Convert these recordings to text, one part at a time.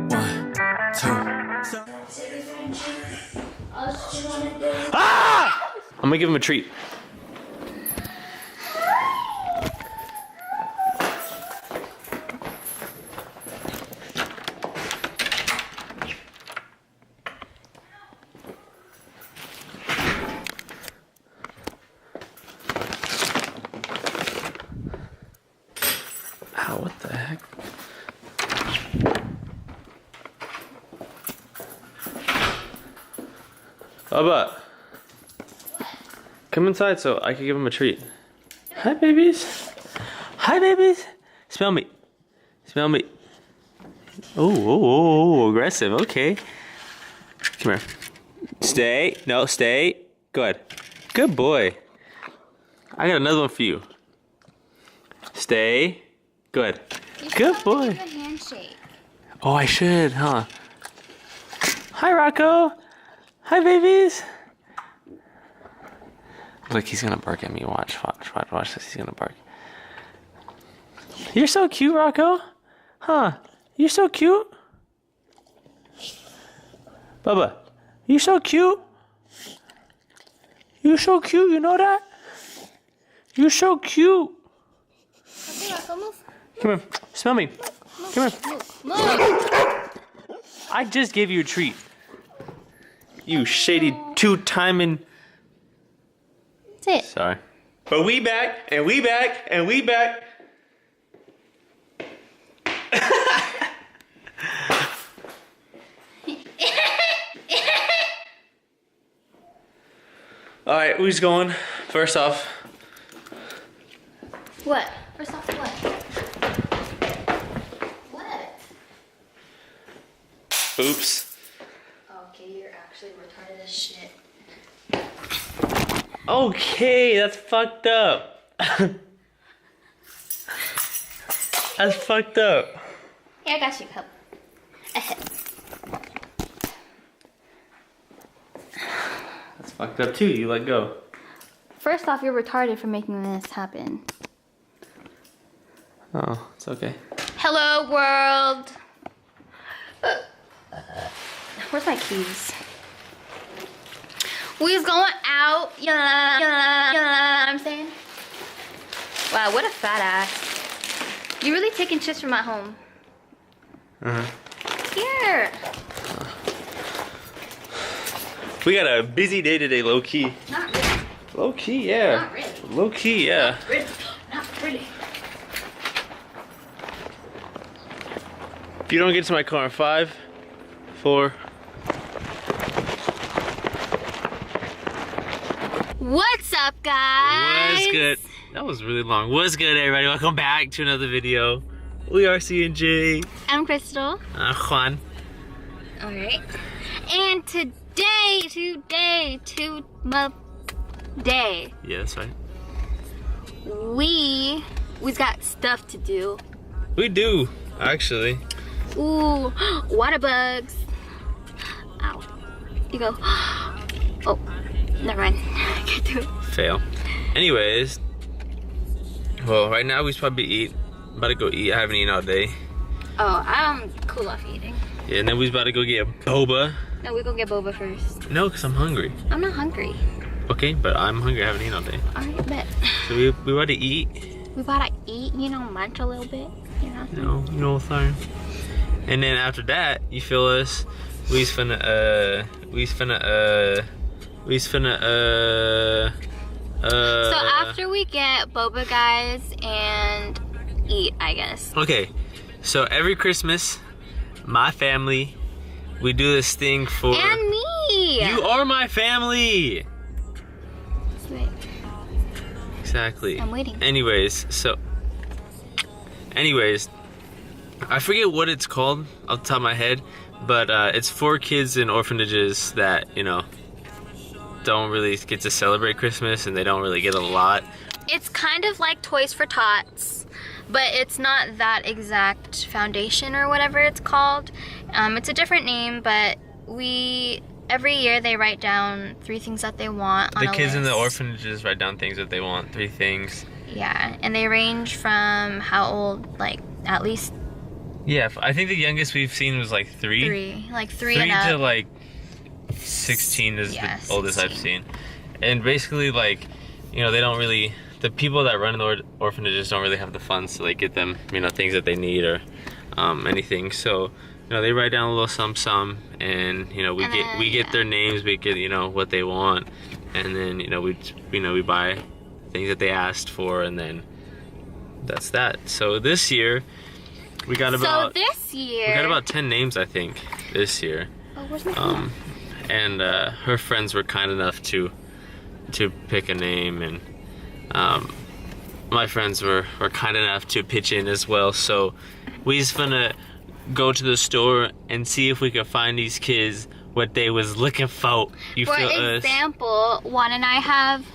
One, two. Ah! I'm gonna give him a treat. Ow, what the heck? Bubba, come inside so I can give him a treat. Hi, babies. Hi, babies. Smell me. Smell me. Oh, aggressive. Okay. Come here. Stay. No, stay. Good. Good boy. I got another one for you. Stay. Good. Good boy. A handshake. Oh, I should, huh? Hi, Rocco. Hi, babies. Look, he's gonna bark at me. Watch this. He's gonna bark. You're so cute, Rocco. Huh? You're so cute. Bubba, you're so cute. You're so cute, you know that? You're so cute. Okay, Rocco, move. Come here. Smell me. Come here. Move. I just gave you a treat. You shady two-timing. That's it. Sorry. But we back, and we back, and we back. All right, who's going? First off. What? First off, what? What? Oops. Okay, you're actually retarded as shit. Okay, that's fucked up. That's fucked up. Here, I got you, cup. That's fucked up too. You let go. First off, you're retarded for making this happen. Oh, it's okay. Hello, world. Where's my keys? We's going out. You know what I'm saying? Wow, what a fat ass. You really taking shits from my home. Here. We got a busy day today, low key. Not really. Low key, yeah. Not really. Low key, yeah. Not really. Not really. If you don't get to my car in 5, 4. What's up, guys? What's good? That was really long. What's good, everybody? Welcome back to another video. We are C&J. I'm Crystal. Juan. Alright. And today. Yeah, that's right. We've got stuff to do. We do, actually. Ooh, water bugs. Ow. You go. Oh, never mind. I can't do it. Fail. Anyways, well, right now we should probably eat. About to go eat. I haven't eaten all day. Oh, I'm cool off eating. Yeah, and then we was about to go get boba. No, we gonna get boba first. No, because I'm hungry. I'm not hungry. Okay, but I'm hungry. I haven't eaten all day. Alright, bet. So we about to eat. We about to eat, munch a little bit. You know? You know what I'm saying? And then after that, you feel us? We's finna So after we get boba, guys, and eat, I guess. Okay, so every Christmas, my family, we do this thing for... And me! You are my family! Wait, Exactly. I'm waiting. Anyways, I forget what it's called off the top of my head, but it's for kids in orphanages that, you know, don't really get to celebrate Christmas and they don't really get a lot. It's kind of like Toys for Tots, but it's not that exact foundation or whatever it's called. It's a different name, but every year they write down 3 things that they want on The a kids in the list. orphanages write down things that they want, 3 things. Yeah, and they range from how old, like at least Yeah, I think the youngest we've seen was like 3. 3, like 3 3 and up. to like 16 is Yeah, the oldest 16. I've seen. And basically, like, you know, they don't really, the people that run the orphanages don't really have the funds to like get them, you know, things that they need or anything. So, you know, they write down a little sum, and you know, we get their names, we get, you know, what they want, and then you know we buy things that they asked for, and then that's that. So this year we got about 10 names, I think, this year. Oh, where's my phone? And her friends were kind enough to pick a name, and my friends were kind enough to pitch in as well. So we just gonna go to the store and see if we can find these kids what they was looking for. For example, Juan and I have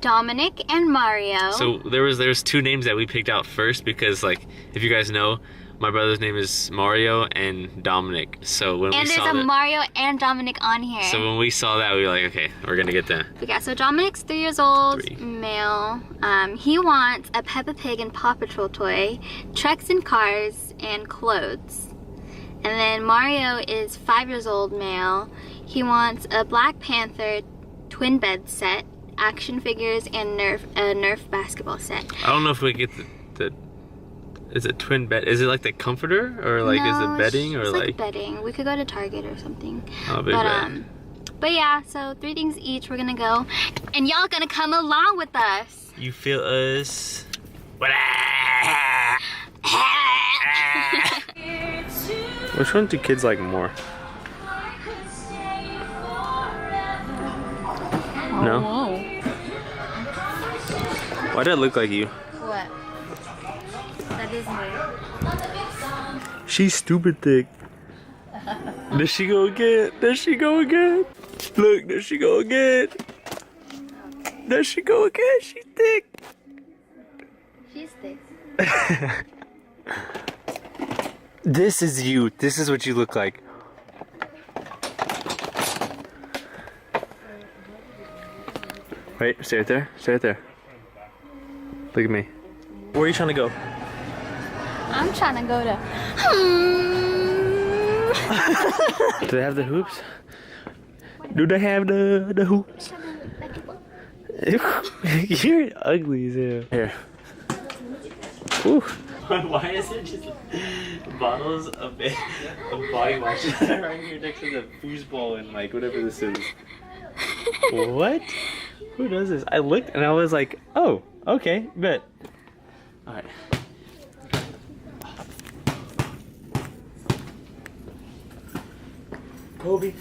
Dominic and Mario. So there's 2 names that we picked out first because, like, if you guys know, my brother's name is Mario and Dominic. So when and we saw there's a that, Mario and Dominic on here. so when we saw that, we were like, okay, we're gonna get them. Okay, so Dominic's 3 years old, 3. male. He wants a Peppa Pig and Paw Patrol toy, trucks and cars, and clothes. And then Mario is 5 years old, male. He wants a Black Panther twin bed set, action figures, and a Nerf basketball set. I don't know if we get the is it twin bed? Is it like the comforter, or like is it bedding, or it's like bedding? We could go to Target or something. Oh, big bed. But yeah, so 3 things each. We're gonna go, and y'all gonna come along with us. You feel us? Which one do kids like more? No? Whoa. Why did it look like you? What? That is me. She's stupid thick. There she go again. There she go again. Look, there she go again. There she go again. She's thick. She's thick. This is you. This is what you look like. Wait, stay right there. Stay right there. Look at me. Where are you trying to go? I'm trying to go to. Do they have the hoops? Do they have the hoops? You're ugly as hell. Here. Ooh. Why is there just bottles of body wash right here next to the foosball and like whatever this is? What? Who does this? I looked and I was like, oh, okay, bet. Alright. Kobe.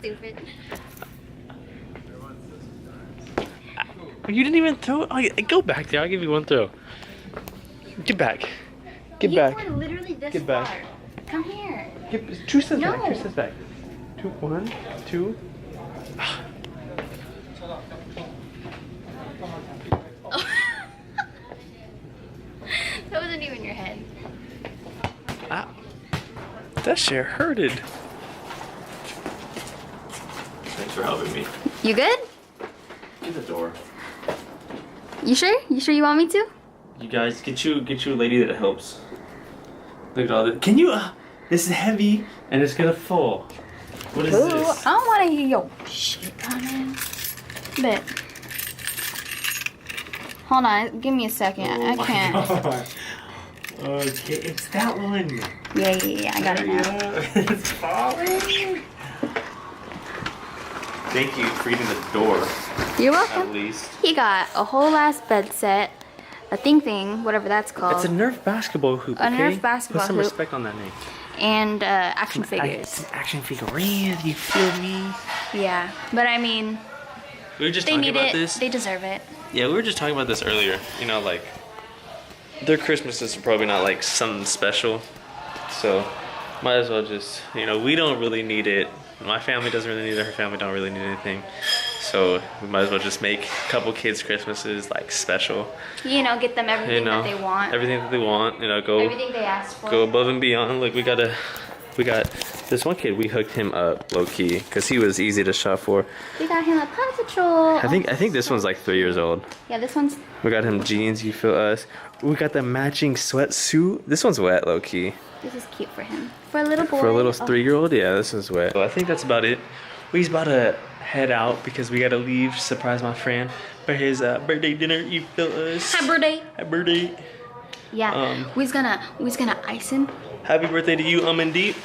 Stupid. You didn't even throw. Oh, go back there. I'll give you one throw. Get back. Get He's back. going literally this Get back. far. Come here. Get 2 steps back. No. 2 steps back. 2, 1, 2. That wasn't even your head. Ah, that shit hurted. Thanks for helping me. You good? Get the door. You sure? You sure you want me to? You guys, get you a lady that helps. Look at all this. Can you? This is heavy and it's gonna fall. What is this? I don't want to hear your shit on it. But hold on, give me a second. I can't. God. Okay, it's that one. Yeah, I got it now. It's falling. Thank you for getting the door. You're welcome. At least. He got a whole ass bed set, a thing, whatever that's called. It's a Nerf basketball hoop. A Okay? Nerf basketball Put some hoop. respect on that name. And action figures. Action figurines. You feel me? Yeah, but I mean, We were just they talking need about it. this. They deserve it. Yeah, we were just talking about this earlier. You know, like their Christmases are probably not like something special, so might as well just, you know, we don't really need it. My family doesn't really need it. Her family don't really need anything, so we might as well just make a couple kids' Christmases like special. You know, get them everything You know, that they want. everything that they want. You know, go Everything they ask for. go above and beyond. Like we got This one kid, we hooked him up low key because he was easy to shop for. We got him a Paw Patrol. I think this one's like 3 years old. Yeah, this one's. We got him jeans. You feel us? We got the matching sweatsuit. This one's wet low key. This is cute for him. For a little boy. For a little 3-year-old, yeah, this is wet. Well, I think that's about it. We's about to head out because we gotta leave. Surprise my friend for his birthday dinner. You feel us? Happy birthday. Happy birthday. Yeah. We's gonna ice him. Happy birthday to you, and Deep.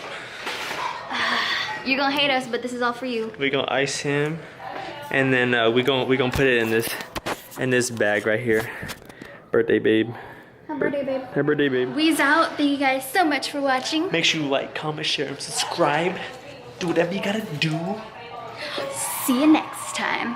You're gonna hate us, but this is all for you. We gonna ice him, and then we gonna put it in this bag right here. Birthday, babe. Happy birthday, babe. Happy birthday, babe. We's out. Thank you guys so much for watching. Make sure you like, comment, share, and subscribe. Do whatever you gotta do. See you next time.